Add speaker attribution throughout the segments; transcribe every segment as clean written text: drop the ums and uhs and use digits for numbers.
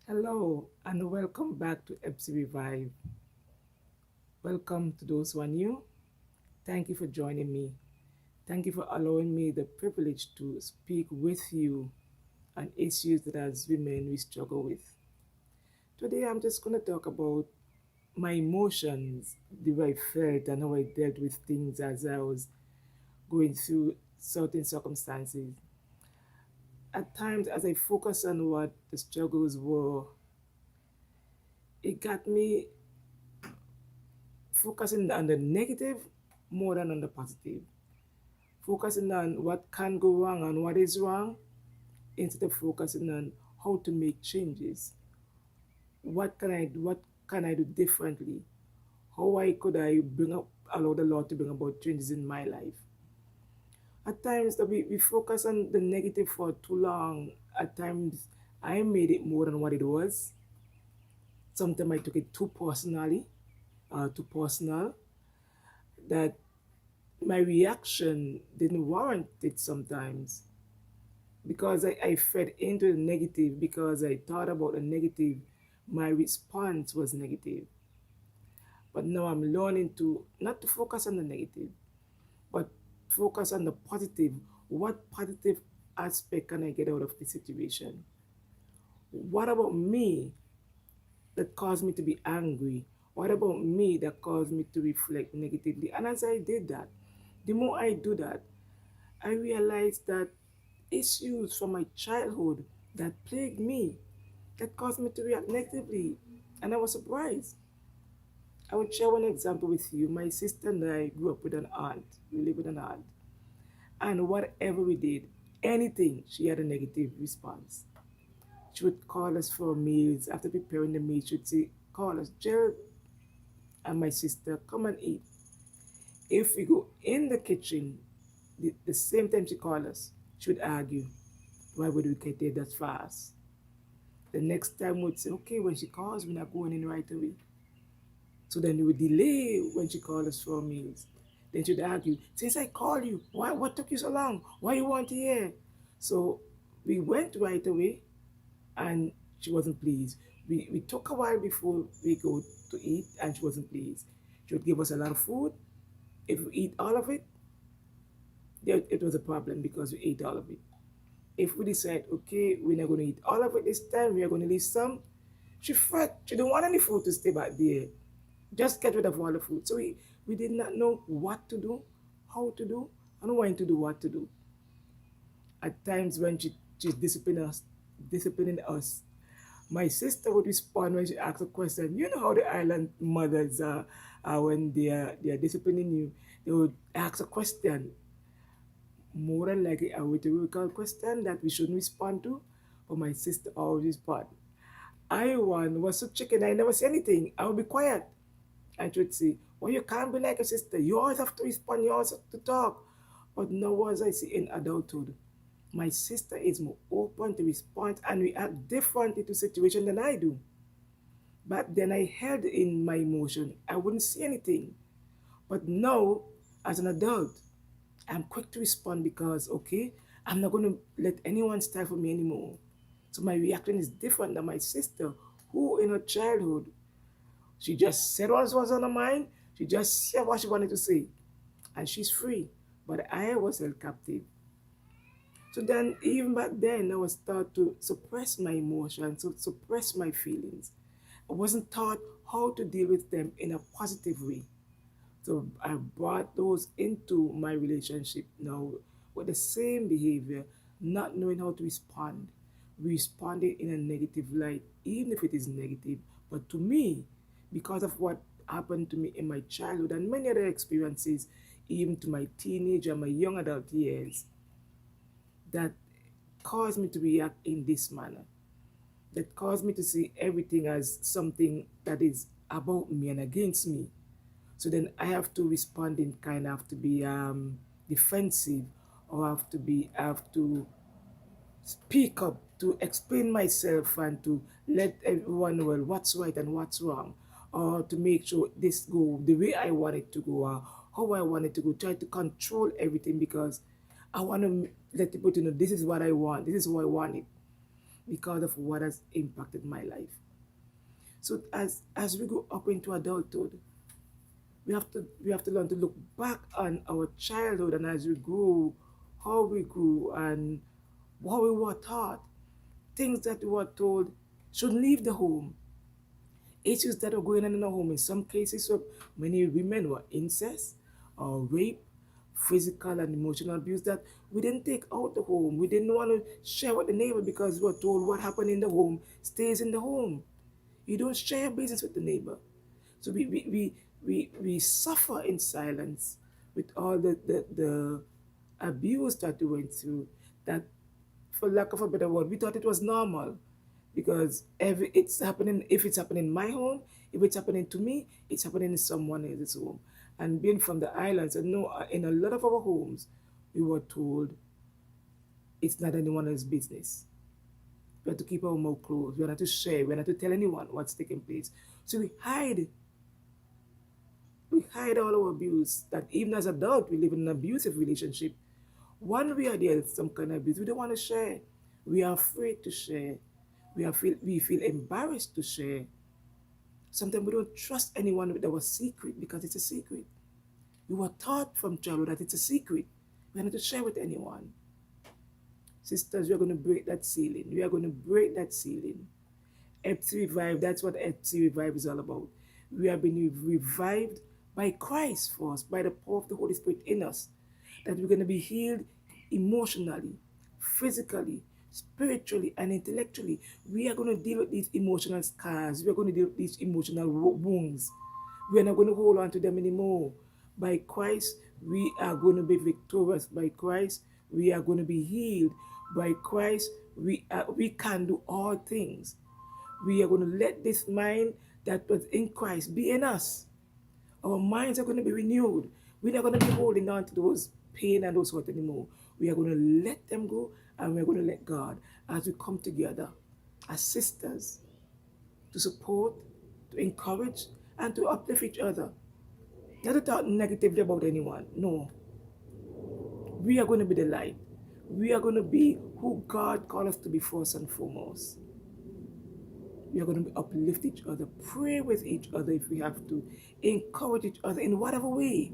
Speaker 1: Hello and welcome back to EPSI Revive. Welcome to those who are new. Thank you for joining me. Thank you for allowing me the privilege to speak with you on issues that as women we struggle with. Today I'm just going to talk about my emotions, the way I felt and how I dealt with things as I was going through certain circumstances. At times, as I focus on what the struggles were, it got me focusing on the negative more than on the positive. Focusing on what can go wrong and what is wrong instead of focusing on how to make changes. What can I do differently? How I could I bring up allow the Lord to bring about changes in my life? At times that we focus on the negative for too long. At times I made it more than what it was. Sometimes I took it too personally, too personal, that my reaction didn't warrant it sometimes because I fed into the negative because I thought about the negative, my response was negative. But now I'm learning to not to focus on the negative, but focus on the positive. What positive aspect can I get out of the situation? What about me that caused me to be angry? What about me that caused me to reflect negatively? And as I did that, the more I do that, I realized that issues from my childhood that plagued me, that caused me to react negatively. And I was surprised. I would share one example with you. My sister and I grew up with an aunt. We lived with an aunt. And whatever we did, anything, she had a negative response. She would call us for meals. After preparing the meal, she would say, call us, Gerald and my sister, come and eat. If we go in the kitchen, the same time she called us, she would argue, why would we get there that fast? The next time we'd say, okay, when she calls, we're not going in right away. So then we would delay when she called us for meals. Then she'd argue, since I called you, what took you so long? Why you want to hear? So we went right away and she wasn't pleased. We took a while before we go to eat and she wasn't pleased. She would give us a lot of food. If we eat all of it, it was a problem because we ate all of it. If we decide, okay, we're not going to eat all of it this time, we are going to leave some, she fret. She don't want any food to stay back there. Just get rid of all the food. So we did not know what to do, how to do, and when to do what to do. At times when she's disciplining us, my sister would respond when she asks a question. You know how the island mothers are when they are disciplining you, they would ask a question, more than likely a rhetorical question that we shouldn't respond to, but my sister always respond. I one was so chicken, I never say anything. I would be quiet. And she would say, well, you can't be like a sister. You always have to respond, you always have to talk. But now as I see in adulthood, my sister is more open to respond and react differently to situation than I do. But then I held in my emotion. I wouldn't say anything. But now, as an adult, I'm quick to respond because, okay, I'm not going to let anyone stifle me anymore. So my reaction is different than my sister, who in her childhood, she just said what was on her mind. She just said what she wanted to say, and she's free. But I was held captive. So then, even back then, I was taught to suppress my emotions, to suppress my feelings. I wasn't taught how to deal with them in a positive way. So I brought those into my relationship now with the same behavior, not knowing how to respond, responding in a negative light, even if it is negative. But to me, because of what happened to me in my childhood and many other experiences, even to my teenage and my young adult years, that caused me to react in this manner, that caused me to see everything as something that is about me and against me. So then I have to respond in kind of have to be defensive, or I have to speak up to explain myself and to let everyone know, well, what's right and what's wrong, or to make sure this go the way I want it to go, or how I want it to go. Try to control everything because I want to let people to know this is what I want, this is how I want it. because of what has impacted my life. So as we go up into adulthood, we have to learn to look back on our childhood, and as we grew, how we grew and how we were taught, things that we were told should leave the home, issues that were going on in the home. In some cases, so many women were incest or rape, physical and emotional abuse that we didn't take out the home. We didn't want to share with the neighbor because we were told what happened in the home stays in the home. You don't share your business with the neighbor. So we suffer in silence with all the abuse that we went through, that, for lack of a better word, we thought it was normal because it's happening. If it's happening in my home, if it's happening to me, it's happening in someone else's home. And being from the islands, I know in a lot of our homes, we were told it's not anyone else's business. We have to keep our mouth closed. We are not to share. We are not to tell anyone what's taking place. So we hide all our abuse. That even as adults, we live in an abusive relationship. One way or the other, some kind of abuse. We don't want to share. We are afraid to share. We feel embarrassed to share. Sometimes we don't trust anyone with our secret because it's a secret. We were taught from childhood that it's a secret. We are not to share with anyone. Sisters, we are going to break that ceiling. We are going to break that ceiling. FC Revive, that's what FC Revive is all about. We have been revived by Christ for us, by the power of the Holy Spirit in us, that we're going to be healed emotionally, physically, spiritually, and intellectually. We are going to deal with these emotional scars. We are going to deal with these emotional wounds. We are not going to hold on to them anymore. By Christ, we are going to be victorious. By Christ, we are going to be healed. By Christ, we can do all things. We are going to let this mind that was in Christ be in us. Our minds are going to be renewed. We're not going to be holding on to those pain and those hurt anymore. We are going to let them go, and we're going to let God as we come together as sisters to support, to encourage, and to uplift each other. Not to talk negatively about anyone. No. We are going to be the light. We are going to be who God called us to be first and foremost. We are going to uplift each other, pray with each other if we have to, encourage each other in whatever way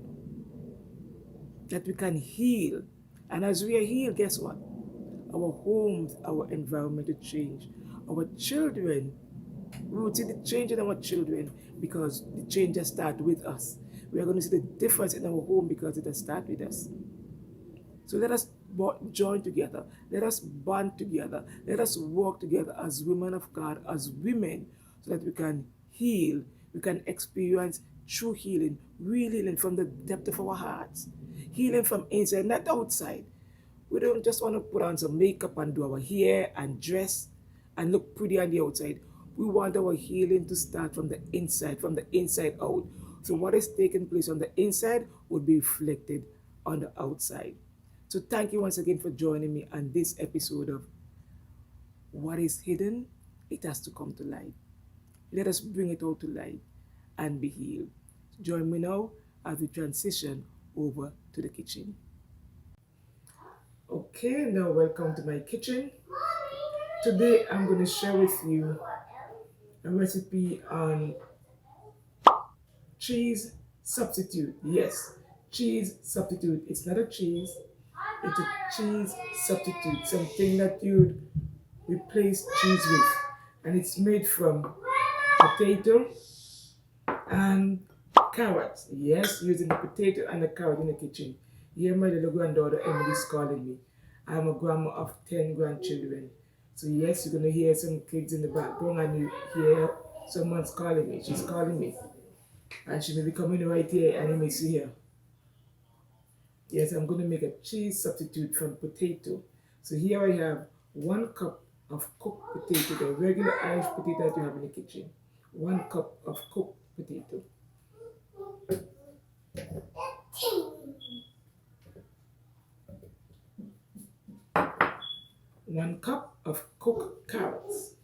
Speaker 1: that we can heal. And as we are healed, guess what? Our homes, our environment will change. Our children, we will see the change in our children because the change has started with us. We are going to see the difference in our home because it has started with us. So let us join together. Let us band together. Let us work together as women of God, as women, so that we can heal. We can experience true healing, real healing from the depth of our hearts. Healing from inside, not outside. We don't just want to put on some makeup and do our hair and dress and look pretty on the outside. We want our healing to start from the inside out. So what is taking place on the inside will be reflected on the outside. So thank you once again for joining me on this episode of What is Hidden, It Has to Come to Light. Let us bring it all to light and be healed. Join me now as we transition over to the kitchen. Okay, now welcome to my kitchen. Today I'm going to share with you a recipe on cheese substitute. Yes, cheese substitute. It's not a cheese, it's a cheese substitute, something that you'd replace cheese with. And it's made from potato and carrots. Yes, using the potato and the carrot in the kitchen. Here my little granddaughter Emily is calling me. I'm a grandma of 10 grandchildren. So yes, you're gonna hear some kids in the background and you hear someone's calling me. She's calling me. And she may be coming right here and you may see her. Yes, I'm gonna make a cheese substitute from potato. So here I have 1 cup of cooked potato, the regular Irish potato that you have in the kitchen. 1 cup of cooked potato. 1 cup of cooked carrots.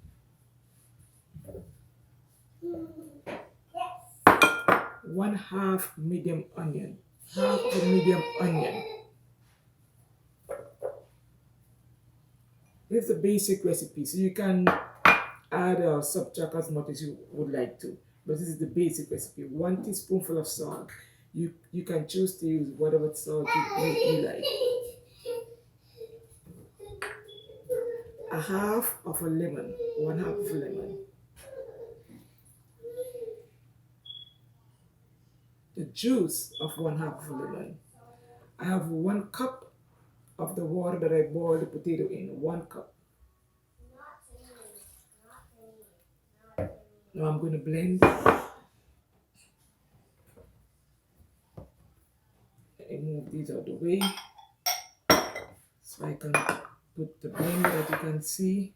Speaker 1: 1/2 medium onion. Half a medium onion. This is a basic recipe, so you can add or subtract as much as you would like to. But this is the basic recipe. 1 teaspoonful of salt. You can choose to use whatever salt you like. A half of a lemon, 1/2 of a lemon. The juice of 1/2 of a lemon. I have 1 cup of the water that I boiled the potato in. 1 cup. Now I'm going to blend. I move these out of the way so I can put the blender that you can see.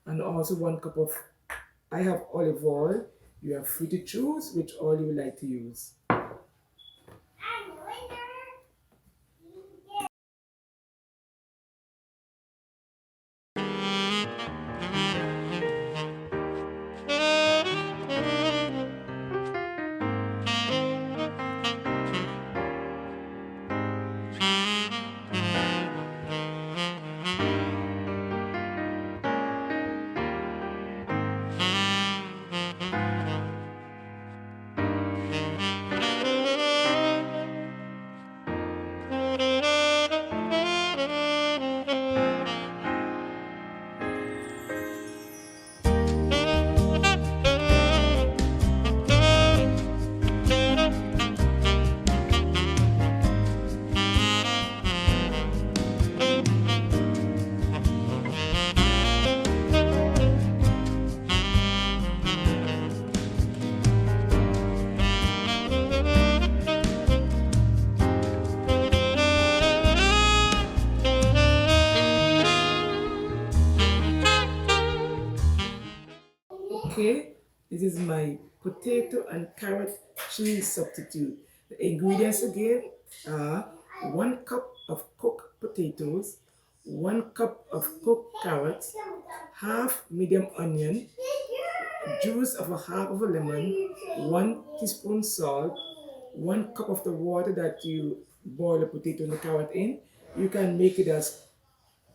Speaker 1: And also 1 cup of, I have olive oil. You are free to choose which oil you would like to use. Okay, this is my potato and carrot cheese substitute. The ingredients again are 1 cup of cooked potatoes, 1 cup of cooked carrots, half medium onion, juice of a half of a lemon, 1 teaspoon salt, 1 cup of the water that you boil the potato and the carrot in. You can make it as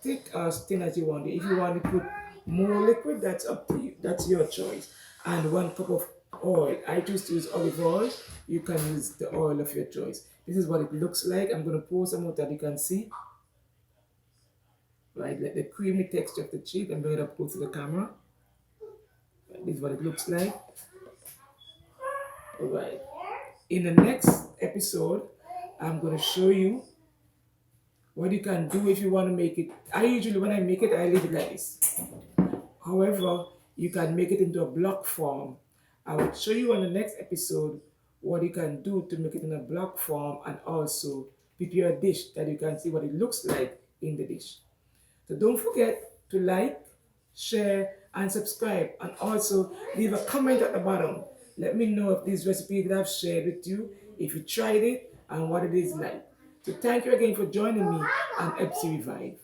Speaker 1: thick or thin as you want it. If you want to put more liquid, that's up to you. That's your choice. And 1 cup of oil. I choose to use olive oil. You can use the oil of your choice. This is what it looks like. I'm going to pour some out that you can see. Right, like the creamy texture of the cheese. I'm bring it up close to the camera. This is what it looks like. All right. In the next episode, I'm going to show you what you can do if you want to make it. I usually, when I make it, I leave it like this. However, you can make it into a block form. I will show you on the next episode what you can do to make it in a block form and also prepare a dish that you can see what it looks like in the dish. So don't forget to like, share, and subscribe, and also leave a comment at the bottom. Let me know if these recipes that I've shared with you, if you tried it, and what it is like. So thank you again for joining me on Epsi Revive.